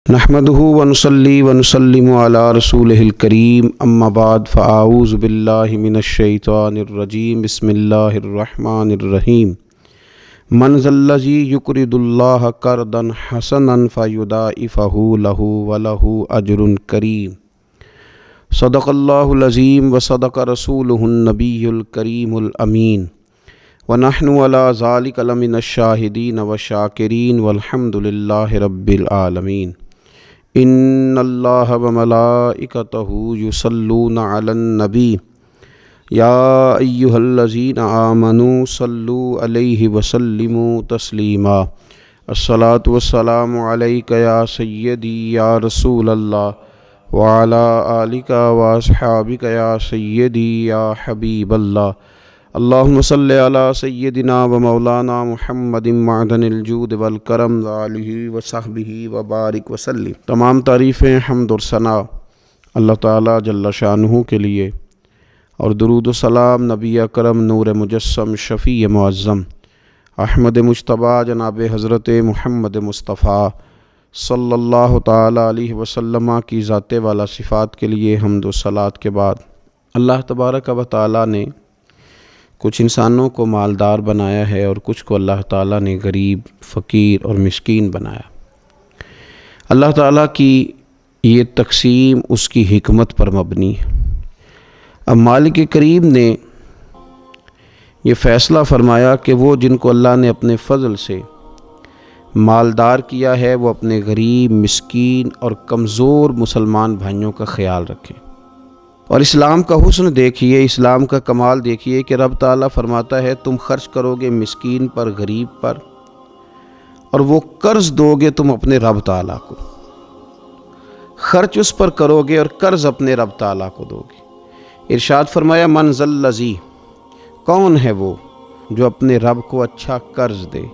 نحمدہ ونصلی ونسلم علی رسولہ الکریم اما بعد فاعوذ باللہ من الشیطان الرجیم بسم اللہ الرحمن الرحیم من ذا الذی یقرض اللہ قرضا حسنا فیضاعفہ لہ ولہ اجر کریم صدق اللہ العظیم وصدق رسولہ النبی الکریم الامین ونحن علی ذلک لمن الشاہدین والشاکرین والحمد للہ رب العالمین ان اللہ وملائکتہ یصلون علی النبی یا ایہا الذین آمنوا صلوا علیہ وسلموا تسلیما الصلاۃ والسلام علیک یا سیدی یا رسول اللہ وعلی آلک واصحابک یا سیدی یا حبیب اللہ اللہم صلی علی سیدنا و مولانا محمد معدن الجود والکرم وآلہ وصحبہ وبارک وسلم۔ تمام تعریفیں حمد اور ثنا اللہ تعالیٰ جل شانہ کے لیے، اور درود و سلام نبی اکرم نور مجسم شفیع معظم احمد مجتبیٰ جناب حضرت محمد مصطفیٰ صلی اللہ تعالیٰ علیہ وسلم کی ذات والا صفات کے لیے حمد و صلات کے بعد، اللہ تبارک و تعالیٰ نے کچھ انسانوں کو مالدار بنایا ہے اور کچھ کو اللہ تعالیٰ نے غریب، فقیر اور مسکین بنایا۔ اللہ تعالیٰ کی یہ تقسیم اس کی حکمت پر مبنی ہے۔ اب مالک کریم نے یہ فیصلہ فرمایا کہ وہ جن کو اللہ نے اپنے فضل سے مالدار کیا ہے وہ اپنے غریب، مسکین اور کمزور مسلمان بھائیوں کا خیال رکھیں۔ اور اسلام کا حسن دیکھیے، اسلام کا کمال دیکھیے کہ رب تعالیٰ فرماتا ہے تم خرچ کرو گے مسکین پر، غریب پر، اور وہ قرض دو گے تم اپنے رب تعالیٰ کو۔ خرچ اس پر کرو گے اور قرض اپنے رب تعالیٰ کو دو گے۔ ارشاد فرمایا من ذا الذی، کون ہے وہ جو اپنے رب کو اچھا قرض دے،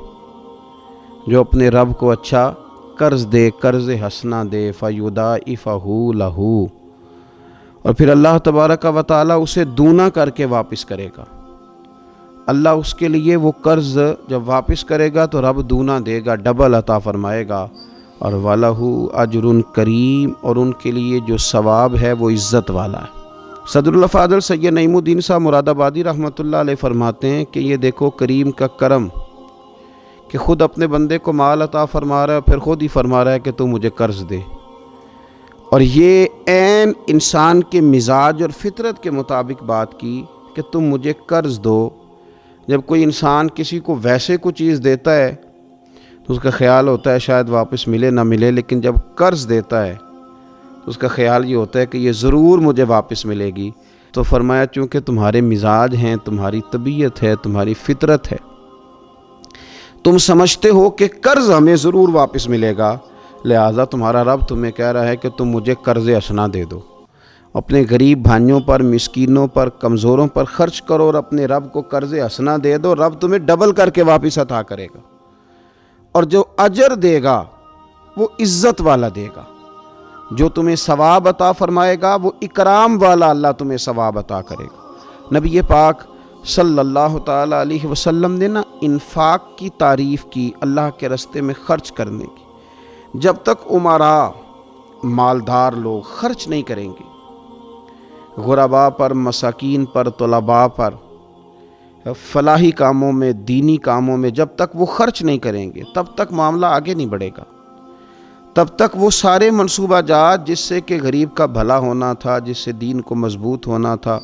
جو اپنے رب کو اچھا قرض دے، قرض حسنا دے، فیضاعفہ لہ، اور پھر اللہ تبارک و تعالیٰ اسے دونا کر کے واپس کرے گا۔ اللہ اس کے لیے وہ قرض جب واپس کرے گا تو رب دونا دے گا، ڈبل عطا فرمائے گا، اور وَلَهُ اجر کریم، اور ان کے لیے جو ثواب ہے وہ عزت والا ہے۔ صدر الافاضل سید نعیم الدین صاحب مراد آبادی رحمۃ اللہ علیہ فرماتے ہیں کہ یہ دیکھو کریم کا کرم کہ خود اپنے بندے کو مال عطا فرما رہا ہے، پھر خود ہی فرما رہا ہے کہ تو مجھے قرض دے، اور یہ عین انسان کے مزاج اور فطرت کے مطابق بات کی کہ تم مجھے قرض دو۔ جب کوئی انسان کسی کو ویسے کوئی چیز دیتا ہے تو اس کا خیال ہوتا ہے شاید واپس ملے نہ ملے، لیکن جب قرض دیتا ہے تو اس کا خیال یہ ہوتا ہے کہ یہ ضرور مجھے واپس ملے گی۔ تو فرمایا چونکہ تمہارے مزاج ہیں، تمہاری طبیعت ہے، تمہاری فطرت ہے، تم سمجھتے ہو کہ قرض ہمیں ضرور واپس ملے گا، لہٰذا تمہارا رب تمہیں کہہ رہا ہے کہ تم مجھے قرض حسنا دے دو، اپنے غریب بھائیوں پر، مسکینوں پر، کمزوروں پر خرچ کرو اور اپنے رب کو قرض حسنا دے دو، رب تمہیں ڈبل کر کے واپس عطا کرے گا، اور جو اجر دے گا وہ عزت والا دے گا، جو تمہیں ثواب عطا فرمائے گا وہ اکرام والا اللہ تمہیں ثواب عطا کرے گا۔ نبی پاک صلی اللہ تعالیٰ علیہ وسلم نے انفاق کی تعریف کی، اللہ کے راستے میں خرچ کرنے کی۔ جب تک امراء، مالدار لوگ خرچ نہیں کریں گے غرباء پر، مساکین پر، طلباء پر، فلاحی کاموں میں، دینی کاموں میں جب تک وہ خرچ نہیں کریں گے تب تک معاملہ آگے نہیں بڑھے گا، تب تک وہ سارے منصوبہ جات جس سے کہ غریب کا بھلا ہونا تھا، جس سے دین کو مضبوط ہونا تھا،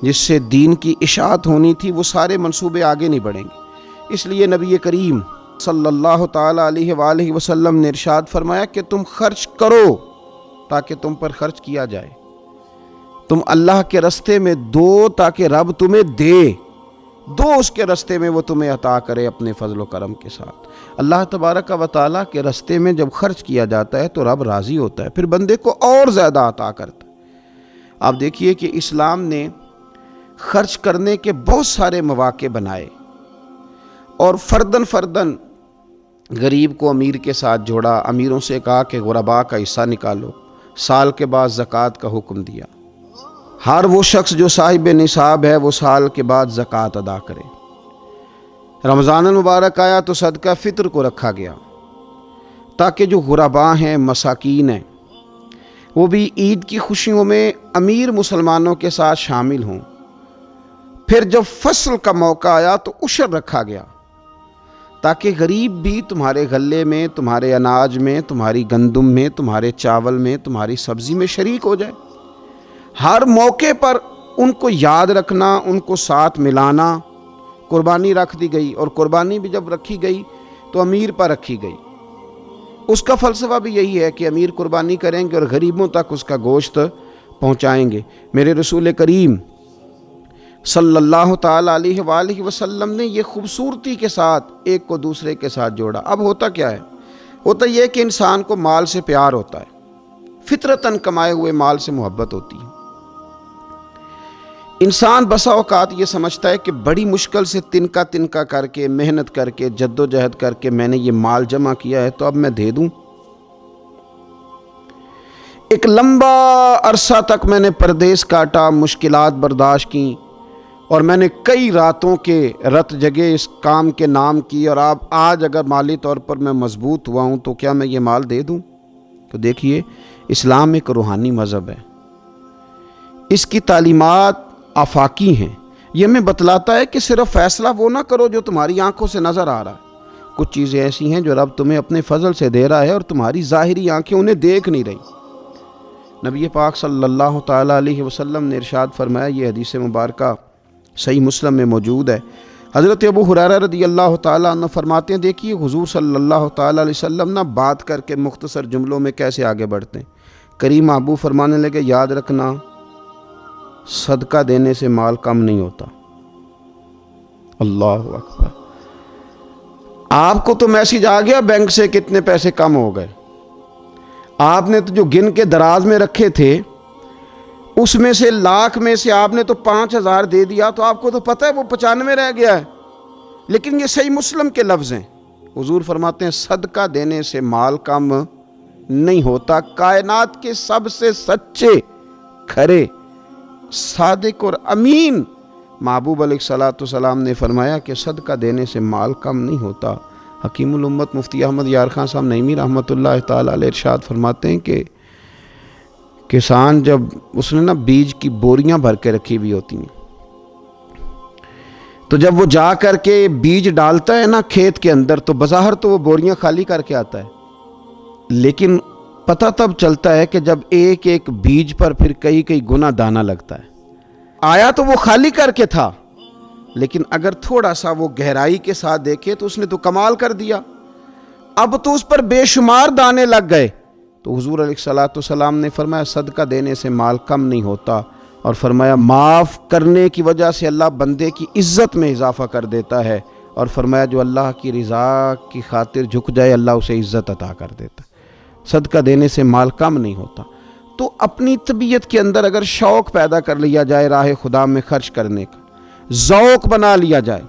جس سے دین کی اشاعت ہونی تھی، وہ سارے منصوبے آگے نہیں بڑھیں گے۔ اس لیے نبی کریم صلی اللہ تعالیٰ علیہ وآلہ وسلم نے ارشاد فرمایا کہ تم خرچ کرو تاکہ تم پر خرچ کیا جائے، تم اللہ کے راستے میں دو تاکہ رب تمہیں دے، دو اس کے راستے میں وہ تمہیں عطا کرے اپنے فضل و کرم کے ساتھ۔ اللہ تبارک و تعالیٰ کے راستے میں جب خرچ کیا جاتا ہے تو رب راضی ہوتا ہے، پھر بندے کو اور زیادہ عطا کرتا ہے۔ آپ دیکھیے کہ اسلام نے خرچ کرنے کے بہت سارے مواقع بنائے، اور فرداً غریب کو امیر کے ساتھ جوڑا، امیروں سے کہا کہ غرباء کا حصہ نکالو، سال کے بعد زکوٰۃ کا حکم دیا، ہر وہ شخص جو صاحب نصاب ہے وہ سال کے بعد زکوٰۃ ادا کرے۔ رمضان المبارک آیا تو صدقہ فطر کو رکھا گیا، تاکہ جو غربا ہیں، مساکین ہیں، وہ بھی عید کی خوشیوں میں امیر مسلمانوں کے ساتھ شامل ہوں۔ پھر جب فصل کا موقع آیا تو عشر رکھا گیا تاکہ غریب بھی تمہارے غلے میں، تمہارے اناج میں، تمہاری گندم میں، تمہارے چاول میں، تمہاری سبزی میں شریک ہو جائے۔ ہر موقع پر ان کو یاد رکھنا، ان کو ساتھ ملانا۔ قربانی رکھ دی گئی، اور قربانی بھی جب رکھی گئی تو امیر پر رکھی گئی۔ اس کا فلسفہ بھی یہی ہے کہ امیر قربانی کریں گے اور غریبوں تک اس کا گوشت پہنچائیں گے۔ میرے رسول کریم صلی اللہ تعالیٰ علیہ وآلہ وسلم نے یہ خوبصورتی کے ساتھ ایک کو دوسرے کے ساتھ جوڑا۔ اب ہوتا کیا ہے؟ ہوتا یہ کہ انسان کو مال سے پیار ہوتا ہے، فطرتاً کمائے ہوئے مال سے محبت ہوتی ہے۔ انسان بسا اوقات یہ سمجھتا ہے کہ بڑی مشکل سے تنکا تنکا کر کے، محنت کر کے، جد و جہد کر کے میں نے یہ مال جمع کیا ہے تو اب میں دے دوں۔ ایک لمبا عرصہ تک میں نے پردیس کاٹا، مشکلات برداشت کی، اور میں نے کئی راتوں کے رت جگے اس کام کے نام کی، اور اب آج اگر مالی طور پر میں مضبوط ہوا ہوں تو کیا میں یہ مال دے دوں؟ تو دیکھیے، اسلام ایک روحانی مذہب ہے، اس کی تعلیمات آفاقی ہیں۔ یہ ہمیں بتلاتا ہے کہ صرف فیصلہ وہ نہ کرو جو تمہاری آنکھوں سے نظر آ رہا ہے، کچھ چیزیں ایسی ہیں جو رب تمہیں اپنے فضل سے دے رہا ہے اور تمہاری ظاہری آنکھیں انہیں دیکھ نہیں رہی۔ نبی پاک صلی اللہ تعالیٰ علیہ وسلم نے ارشاد فرمایا، یہ حدیث مبارکہ صحیح مسلم میں موجود ہے۔ حضرت ابو ہریرہ رضی اللہ تعالیٰ عنہ فرماتے ہیں، دیکھیے حضور صلی اللہ تعالیٰ علیہ وسلم نہ بات کر کے مختصر جملوں میں کیسے آگے بڑھتے ہیں۔ کریم ابو فرمانے لگے، یاد رکھنا صدقہ دینے سے مال کم نہیں ہوتا۔ اللہ اکبر! آپ کو تو میسج آ گیا بینک سے کتنے پیسے کم ہو گئے، آپ نے تو جو گن کے دراز میں رکھے تھے اس میں سے لاکھ میں سے آپ نے تو 5,000 دے دیا، تو آپ کو تو پتہ ہے وہ 95 رہ گیا ہے۔ لیکن یہ صحیح مسلم کے لفظ ہیں، حضور فرماتے ہیں صدقہ دینے سے مال کم نہیں ہوتا۔ کائنات کے سب سے سچے، کھرے، صادق اور امین محبوب علیہ الصلوۃ والسلام نے فرمایا کہ صدقہ دینے سے مال کم نہیں ہوتا۔ حکیم الامت مفتی احمد یار خان صاحب نعیمی رحمۃ اللہ تعالیٰ علیہ ارشاد فرماتے ہیں کہ کسان جب اس نے بیج کی بوریاں بھر کے رکھی ہوئی ہوتی ہیں، تو جب وہ جا کر کے بیج ڈالتا ہے نا کھیت کے اندر، تو بظاہر تو وہ بوریاں خالی کر کے آتا ہے، لیکن پتہ تب چلتا ہے کہ جب ایک ایک بیج پر پھر کئی کئی گنا دانہ لگتا ہے۔ آیا تو وہ خالی کر کے تھا، لیکن اگر تھوڑا سا وہ گہرائی کے ساتھ دیکھے تو اس نے تو کمال کر دیا، اب تو اس پر بے شمار دانے لگ گئے۔ تو حضور علیہ الصلوۃ والسلام نے فرمایا صدقہ دینے سے مال کم نہیں ہوتا، اور فرمایا معاف کرنے کی وجہ سے اللہ بندے کی عزت میں اضافہ کر دیتا ہے، اور فرمایا جو اللہ کی رضا کی خاطر جھک جائے اللہ اسے عزت عطا کر دیتا ہے۔ صدقہ دینے سے مال کم نہیں ہوتا۔ تو اپنی طبیعت کے اندر اگر شوق پیدا کر لیا جائے راہ خدا میں خرچ کرنے کا، ذوق بنا لیا جائے،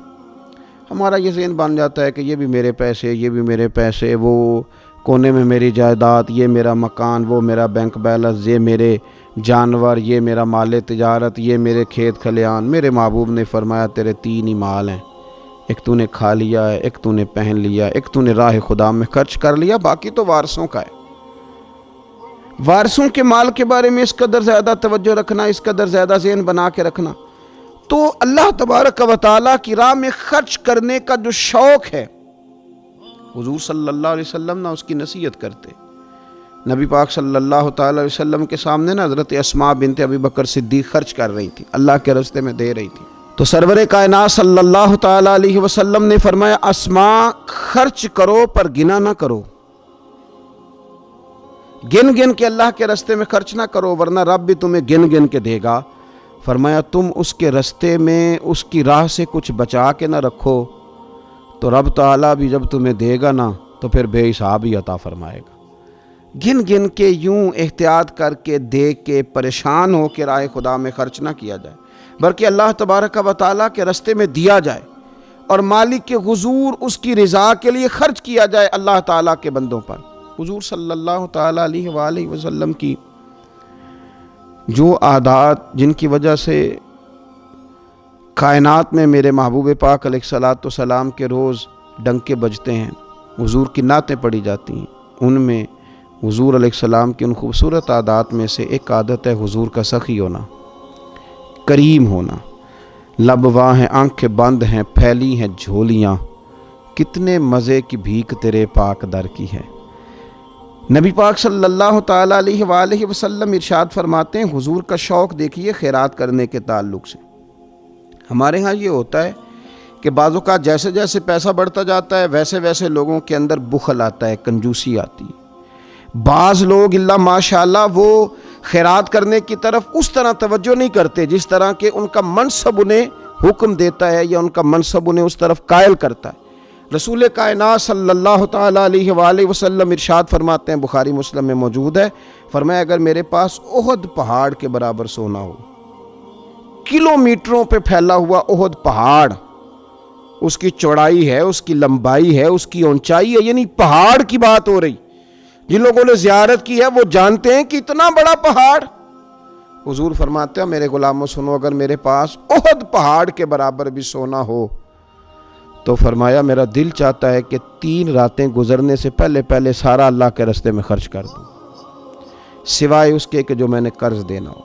ہمارا یہ ذہن بن جاتا ہے کہ یہ بھی میرے پیسے، یہ بھی میرے پیسے، وہ کونے میں میری جائیداد، یہ میرا مکان، وہ میرا بینک بیلنس، یہ میرے جانور، یہ میرا مال تجارت، یہ میرے کھیت کھلیان۔ میرے محبوب نے فرمایا تیرے 3 ہی مال ہیں، ایک تو نے کھا لیا ہے، ایک تو نے پہن لیا، ایک تو نے راہ خدا میں خرچ کر لیا، باقی تو وارثوں کا ہے۔ وارثوں کے مال کے بارے میں اس قدر زیادہ توجہ رکھنا، اس قدر زیادہ ذہن بنا کے رکھنا، تو اللہ تبارک و تعالیٰ کی راہ میں خرچ کرنے کا جو شوق ہے، حضور صلی اللہ علیہ وسلم نہ اس کی نصیحت کرتے۔ نبی پاک صلی اللہ تعالیٰ علیہ وسلم کے سامنے نا حضرت اسماء بنت ابی بکر صدیق خرچ کر رہی تھی، اللہ کے راستے میں دے رہی تھی، تو سرور کائنات صلی اللہ تعالیٰ علیہ وسلم نے فرمایا اسماء خرچ کرو پر گنا نہ کرو، گن گن کے اللہ کے راستے میں خرچ نہ کرو ورنہ رب بھی تمہیں گن گن کے دے گا۔ فرمایا تم اس کے راستے میں اس کی راہ سے کچھ بچا کے نہ رکھو تو رب تعالیٰ بھی جب تمہیں دے گا نا تو پھر بے حساب ہی عطا فرمائے گا۔ گن گن کے یوں احتیاط کر کے دیکھ کے پریشان ہو کے راہ خدا میں خرچ نہ کیا جائے، بلکہ اللہ تبارک و تعالیٰ کے راستے میں دیا جائے اور مالک کے حضور اس کی رضا کے لیے خرچ کیا جائے اللہ تعالیٰ کے بندوں پر۔ حضور صلی اللہ تعالیٰ علیہ وآلہ وسلم کی جو عادات جن کی وجہ سے کائنات میں میرے محبوب پاک علیہ الصلوۃ والسلام کے روز ڈنکے بجتے ہیں، حضور کی نعتیں پڑھی جاتی ہیں، ان میں حضور علیہ السلام کی ان خوبصورت عادات میں سے ایک عادت ہے حضور کا سخی ہونا، کریم ہونا۔ لب واں ہیں، آنکھیں بند ہیں، پھیلی ہیں جھولیاں، کتنے مزے کی بھیک تیرے پاک در کی ہے۔ نبی پاک صلی اللہ تعالیٰ علیہ وآلہ وسلم ارشاد فرماتے ہیں، حضور کا شوق دیکھیے خیرات کرنے کے تعلق سے۔ ہمارے ہاں یہ ہوتا ہے کہ بعض اوقات جیسے جیسے پیسہ بڑھتا جاتا ہے ویسے ویسے لوگوں کے اندر بخل آتا ہے، کنجوسی آتی ہے۔ بعض لوگ اللہ ماشاءاللہ وہ خیرات کرنے کی طرف اس طرح توجہ نہیں کرتے جس طرح کہ ان کا منصب انہیں حکم دیتا ہے یا ان کا منصب انہیں اس طرف قائل کرتا ہے۔ رسول کائنات صلی اللہ تعالیٰ علیہ وآلہ وسلم ارشاد فرماتے ہیں، بخاری مسلم میں موجود ہے، فرمایا اگر میرے پاس احد پہاڑ کے برابر سونا ہو، کلومیٹروں پہ پھیلا ہوا احد پہاڑ، اس کی چوڑائی ہے، اس کی لمبائی ہے، اس کی اونچائی ہے، یعنی پہاڑ کی بات ہو رہی، جن لوگوں نے زیارت کی ہے وہ جانتے ہیں کہ اتنا بڑا پہاڑ۔ حضور فرماتے ہیں میرے غلاموں سنو، اگر میرے پاس احد پہاڑ کے برابر بھی سونا ہو تو فرمایا میرا دل چاہتا ہے کہ 3 راتیں گزرنے سے پہلے پہلے سارا اللہ کے راستے میں خرچ کر دوں، سوائے اس کے کہ جو میں نے قرض دینا ہو،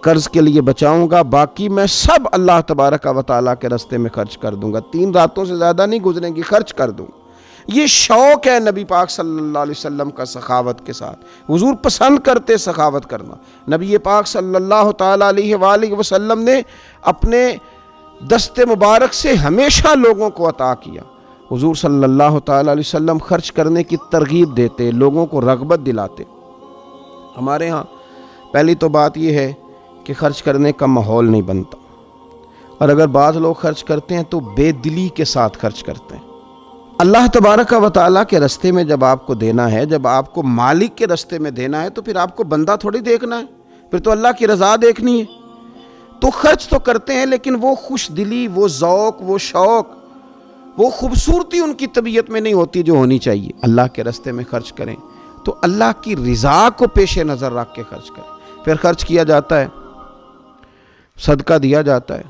قرض کے لیے بچاؤں گا، باقی میں سب اللہ تبارک و تعالیٰ کے راستے میں خرچ کر دوں گا، 3 راتوں سے زیادہ نہیں گزریں گی، خرچ کر دوں۔ یہ شوق ہے نبی پاک صلی اللہ علیہ وسلم کا سخاوت کے ساتھ۔ حضور پسند کرتے سخاوت کرنا۔ نبی پاک صلی اللہ تعالیٰ علیہ وآلہ وسلم نے اپنے دست مبارک سے ہمیشہ لوگوں کو عطا کیا۔ حضور صلی اللہ تعالیٰ علیہ وسلم خرچ کرنے کی ترغیب دیتے، لوگوں کو رغبت دلاتے۔ ہمارے ہاں پہلی تو بات یہ ہے کہ خرچ کرنے کا ماحول نہیں بنتا، اور اگر بعض لوگ خرچ کرتے ہیں تو بے دلی کے ساتھ خرچ کرتے ہیں۔ اللہ تبارک و تعالیٰ کے راستے میں جب آپ کو دینا ہے، جب آپ کو مالک کے راستے میں دینا ہے تو پھر آپ کو بندہ تھوڑی دیکھنا ہے، پھر تو اللہ کی رضا دیکھنی ہے۔ تو خرچ تو کرتے ہیں لیکن وہ خوش دلی، وہ ذوق، وہ شوق، وہ خوبصورتی ان کی طبیعت میں نہیں ہوتی جو ہونی چاہیے۔ اللہ کے راستے میں خرچ کریں تو اللہ کی رضا کو پیش نظر رکھ کے خرچ کریں۔ پھر خرچ کیا جاتا ہے، صدقہ دیا جاتا ہے،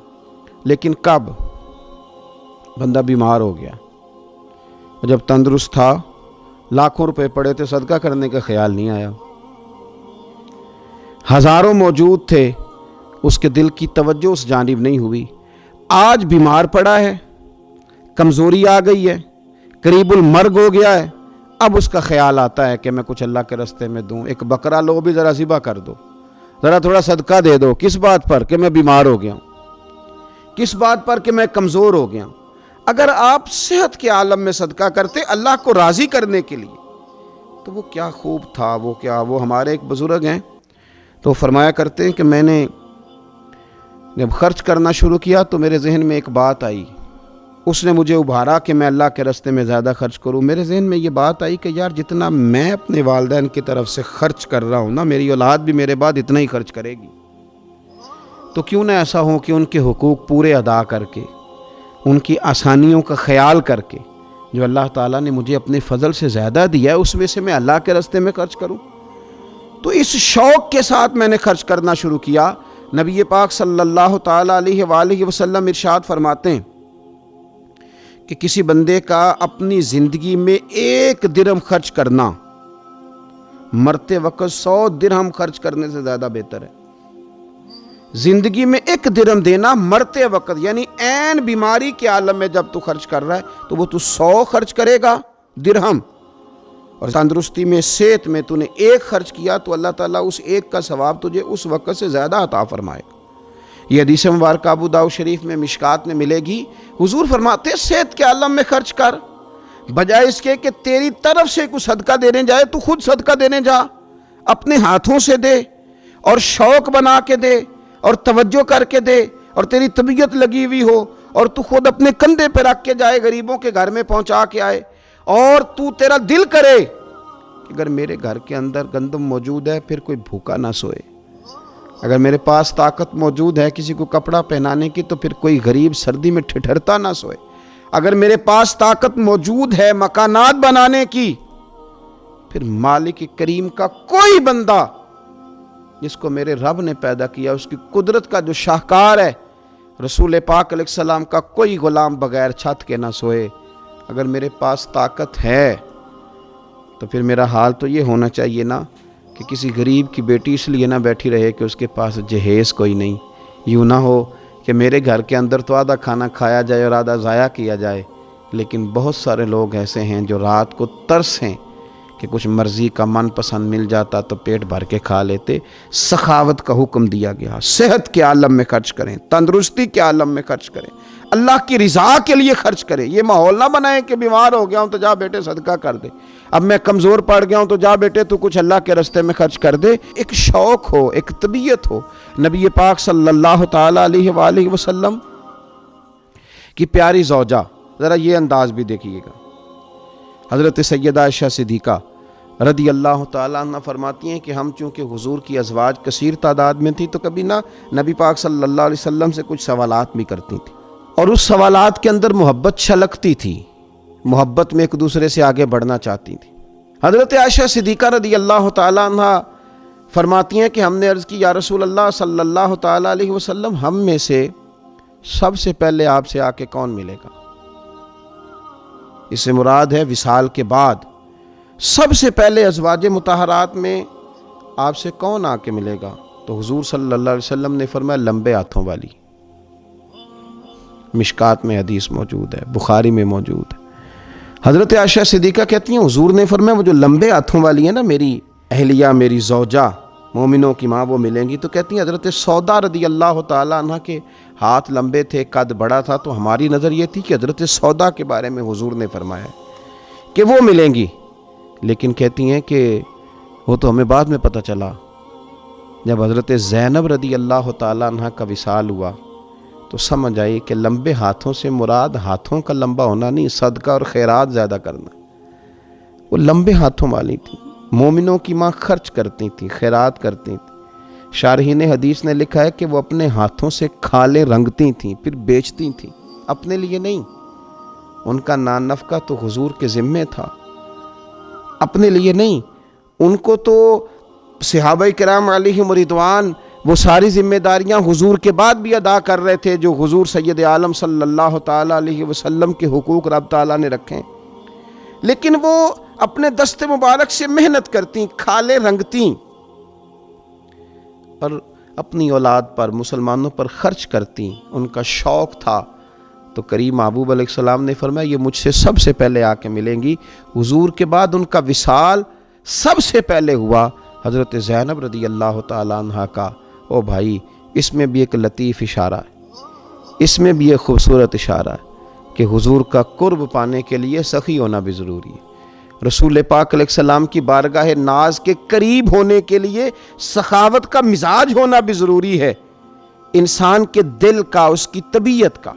لیکن کب بندہ بیمار ہو گیا، جب تندرست تھا، لاکھوں روپے پڑے تھے، صدقہ کرنے کا خیال نہیں آیا۔ ہزاروں موجود تھے، اس کے دل کی توجہ اس جانب نہیں ہوئی۔ آج بیمار پڑا ہے، کمزوری آ گئی ہے، قریب المرگ ہو گیا ہے، اب اس کا خیال آتا ہے کہ میں کچھ اللہ کے راستے میں دوں، ایک بکرا لو بھی ذرا ذبح کر دو، ذرا تھوڑا صدقہ دے دو۔ کس بات پر؟ کہ میں بیمار ہو گیا ہوں، کس بات پر؟ کہ میں کمزور ہو گیا ہوں۔ اگر آپ صحت کے عالم میں صدقہ کرتے اللہ کو راضی کرنے کے لیے تو وہ کیا خوب تھا۔ وہ ہمارے ایک بزرگ ہیں تو فرمایا کرتے ہیں کہ میں نے جب خرچ کرنا شروع کیا تو میرے ذہن میں ایک بات آئی، اس نے مجھے ابھارا کہ میں اللہ کے راستے میں زیادہ خرچ کروں۔ میرے ذہن میں یہ بات آئی کہ یار جتنا میں اپنے والدین کی طرف سے خرچ کر رہا ہوں نا، میری اولاد بھی میرے بعد اتنا ہی خرچ کرے گی، تو کیوں نہ ایسا ہو کہ ان کے حقوق پورے ادا کر کے، ان کی آسانیوں کا خیال کر کے، جو اللہ تعالیٰ نے مجھے اپنے فضل سے زیادہ دیا ہے اس میں سے میں اللہ کے راستے میں خرچ کروں۔ تو اس شوق کے ساتھ میں نے خرچ کرنا شروع کیا۔ نبی پاک صلی اللہ تعالیٰ علیہ وآلہ وسلم ارشاد فرماتے ہیں کہ کسی بندے کا اپنی زندگی میں 1 درہم خرچ کرنا مرتے وقت 100 درہم خرچ کرنے سے زیادہ بہتر ہے۔ زندگی میں 1 درہم دینا مرتے وقت، یعنی عین بیماری کے عالم میں جب تو خرچ کر رہا ہے تو وہ تو 100 خرچ کرے گا درہم، اور تندرستی میں، صحت میں تو نے 1 خرچ کیا تو اللہ تعالیٰ اس 1 کا ثواب تجھے اس وقت سے زیادہ عطا فرمائے گا۔ یہ حدیث مبارکہ ابو داؤد شریف میں مشکات میں ملے گی۔ حضور فرماتے ہیں صحت کے عالم میں خرچ کر، بجائے اس کے کہ تیری طرف سے کوئی صدقہ دینے جائے تو خود صدقہ دینے جا، اپنے ہاتھوں سے دے اور شوق بنا کے دے اور توجہ کر کے دے، اور تیری طبیعت لگی ہوئی ہو اور تو خود اپنے کندھے پہ رکھ کے جائے، غریبوں کے گھر میں پہنچا کے آئے، اور تو تیرا دل کرے کہ اگر میرے گھر کے اندر گندم موجود ہے پھر کوئی بھوکا نہ سوئے، اگر میرے پاس طاقت موجود ہے کسی کو کپڑا پہنانے کی تو پھر کوئی غریب سردی میں ٹھٹھرتا نہ سوئے، اگر میرے پاس طاقت موجود ہے مکانات بنانے کی، پھر مالک کریم کا کوئی بندہ جس کو میرے رب نے پیدا کیا، اس کی قدرت کا جو شاہکار ہے رسول پاک علیہ السلام کا، کوئی غلام بغیر چھت کے نہ سوئے۔ اگر میرے پاس طاقت ہے تو پھر میرا حال تو یہ ہونا چاہیے نا کہ کسی غریب کی بیٹی اس لیے نہ بیٹھی رہے کہ اس کے پاس جہیز کوئی نہیں، یوں نہ ہو کہ میرے گھر کے اندر تو آدھا کھانا کھایا جائے اور آدھا ضائع کیا جائے، لیکن بہت سارے لوگ ایسے ہیں جو رات کو ترس ہیں کہ کچھ مرضی کا من پسند مل جاتا تو پیٹ بھر کے کھا لیتے۔ سخاوت کا حکم دیا گیا، صحت کے عالم میں خرچ کریں، تندرستی کے عالم میں خرچ کریں، اللہ کی رضا کے لیے خرچ کریں۔ یہ ماحول نہ بنائیں کہ بیمار ہو گیا ہوں تو جا بیٹے صدقہ کر دے، اب میں کمزور پڑ گیا ہوں تو جا بیٹے تو کچھ اللہ کے راستے میں خرچ کر دے۔ ایک شوق ہو، ایک طبیعت ہو۔ نبی پاک صلی اللہ تعالیٰ علیہ وآلہ وسلم کی پیاری زوجہ، ذرا یہ انداز بھی دیکھیے گا، حضرت سیدہ عائشہ صدیقہ رضی اللہ تعالیٰ عنہ فرماتی ہیں کہ ہم چونکہ حضور کی ازواج کثیر تعداد میں تھی تو کبھی نہ نبی پاک صلی اللہ علیہ وسلم سے کچھ سوالات بھی کرتی تھی، اور اس سوالات کے اندر محبت چھلکتی تھی، محبت میں ایک دوسرے سے آگے بڑھنا چاہتی تھی۔ حضرت عائشہ صدیقہ رضی اللہ تعالیٰ عنہ فرماتی ہیں کہ ہم نے عرض کی یا رسول اللہ صلی اللہ تعالیٰ علیہ وسلم، ہم میں سے سب سے پہلے آپ سے آ کے کون ملے گا؟ اس سے مراد ہے وصال کے بعد سب سے پہلے ازواج مطہرات میں آپ سے کون آ کے ملے گا؟ تو حضور صلی اللہ علیہ وسلم نے فرمایا لمبے ہاتھوں والی۔ مشکات میں حدیث موجود ہے، بخاری میں موجود ہے۔ حضرت عائشہ صدیقہ کہتی ہیں حضور نے فرمایا وہ جو لمبے ہاتھوں والی ہے نا، میری اہلیہ، میری زوجہ، مومنوں کی ماں، وہ ملیں گی۔ تو کہتی ہیں حضرت سودا رضی اللہ تعالیٰ عنہ کے ہاتھ لمبے تھے، قد بڑا تھا، تو ہماری نظر یہ تھی کہ حضرت سودا کے بارے میں حضور نے فرمایا کہ وہ ملیں گی، لیکن کہتی ہیں کہ وہ تو ہمیں بعد میں پتہ چلا جب حضرت زینب رضی اللہ تعالیٰ عنہ کا وصال ہوا تو سمجھ آئی کہ لمبے ہاتھوں سے مراد ہاتھوں کا لمبا ہونا نہیں، صدقہ اور خیرات زیادہ کرنا۔ وہ لمبے ہاتھوں والی تھی، مومنوں کی ماں، خرچ کرتی تھی، خیرات کرتی تھی۔ شارحین حدیث نے لکھا ہے کہ وہ اپنے ہاتھوں سے کھالیں رنگتی تھیں، پھر بیچتی تھیں، اپنے لیے نہیں۔ ان کا نان نفقہ تو حضور کے ذمے تھا، اپنے لیے نہیں۔ ان کو تو صحابہ کرام علیہم رضوان وہ ساری ذمہ داریاں حضور کے بعد بھی ادا کر رہے تھے جو حضور سید عالم صلی اللہ تعالیٰ علیہ وسلم کے حقوق رب تعالیٰ نے رکھے، لیکن وہ اپنے دست مبارک سے محنت کرتی، کھالیں رنگتی اور اپنی اولاد پر، مسلمانوں پر خرچ کرتی، ان کا شوق تھا۔ تو کریم محبوب علیہ السلام نے فرمایا یہ مجھ سے سب سے پہلے آ کے ملیں گی۔ حضور کے بعد ان کا وصال سب سے پہلے ہوا حضرت زینب رضی اللہ تعالیٰ عنہ کا۔ او بھائی، اس میں بھی ایک لطیف اشارہ ہے، اس میں بھی ایک خوبصورت اشارہ ہے کہ حضور کا قرب پانے کے لیے سخی ہونا بھی ضروری ہے۔ رسول پاک علیہ السلام کی بارگاہ ناز کے قریب ہونے کے لیے سخاوت کا مزاج ہونا بھی ضروری ہے۔ انسان کے دل کا، اس کی طبیعت کا،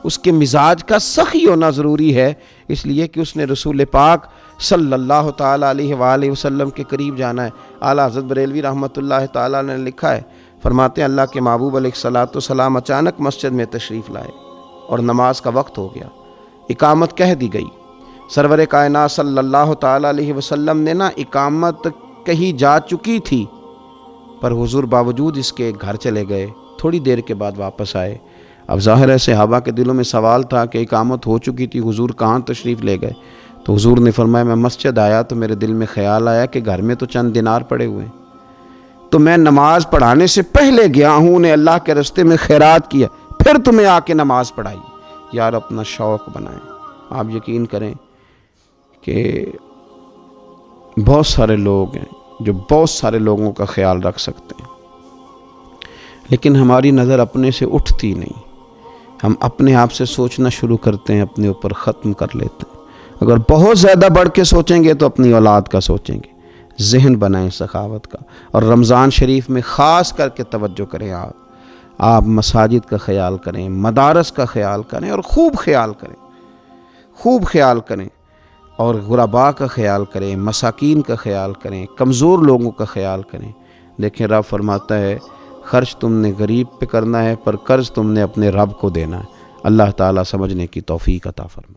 اس کے مزاج کا سخی ہونا ضروری ہے، اس لیے کہ اس نے رسول پاک صلی اللہ تعالیٰ علیہ وآلہ وسلم کے قریب جانا ہے۔ اعلیٰ حضرت بریلوی رحمۃ اللہ تعالیٰ نے لکھا ہے، فرماتے ہیں اللہ کے محبوب علیہ السلام اچانک مسجد میں تشریف لائے اور نماز کا وقت ہو گیا، اقامت کہہ دی گئی۔ سرور کائنات صلی اللہ تعالیٰ علیہ وسلم نے اقامت کہی جا چکی تھی، پر حضور باوجود اس کے گھر چلے گئے، تھوڑی دیر کے بعد واپس آئے۔ اب ظاہر ہے صحابہ کے دلوں میں سوال تھا کہ اقامت ہو چکی تھی، حضور کہاں تشریف لے گئے؟ تو حضور نے فرمایا میں مسجد آیا تو میرے دل میں خیال آیا کہ گھر میں تو چند دینار پڑے ہوئے ہیں، تو میں نماز پڑھانے سے پہلے گیا ہوں، انہیں اللہ کے راستے میں خیرات کیا، پھر تمہیں آ کے نماز پڑھائی۔ یار اپنا شوق بنائیں۔ آپ یقین کریں کہ بہت سارے لوگ ہیں جو بہت سارے لوگوں کا خیال رکھ سکتے ہیں، لیکن ہماری نظر اپنے سے اٹھتی نہیں۔ ہم اپنے آپ سے سوچنا شروع کرتے ہیں، اپنے اوپر ختم کر لیتے ہیں۔ اگر بہت زیادہ بڑھ کے سوچیں گے تو اپنی اولاد کا سوچیں گے۔ ذہن بنائیں سخاوت کا، اور رمضان شریف میں خاص کر کے توجہ کریں۔ آپ مساجد کا خیال کریں، مدارس کا خیال کریں، اور خوب خیال کریں، خوب خیال کریں، اور غرباء کا خیال کریں، مساکین کا خیال کریں، کمزور لوگوں کا خیال کریں۔ دیکھیں رب فرماتا ہے خرچ تم نے غریب پہ کرنا ہے، پر قرض تم نے اپنے رب کو دینا ہے۔ اللہ تعالیٰ سمجھنے کی توفیق عطا فرمائے۔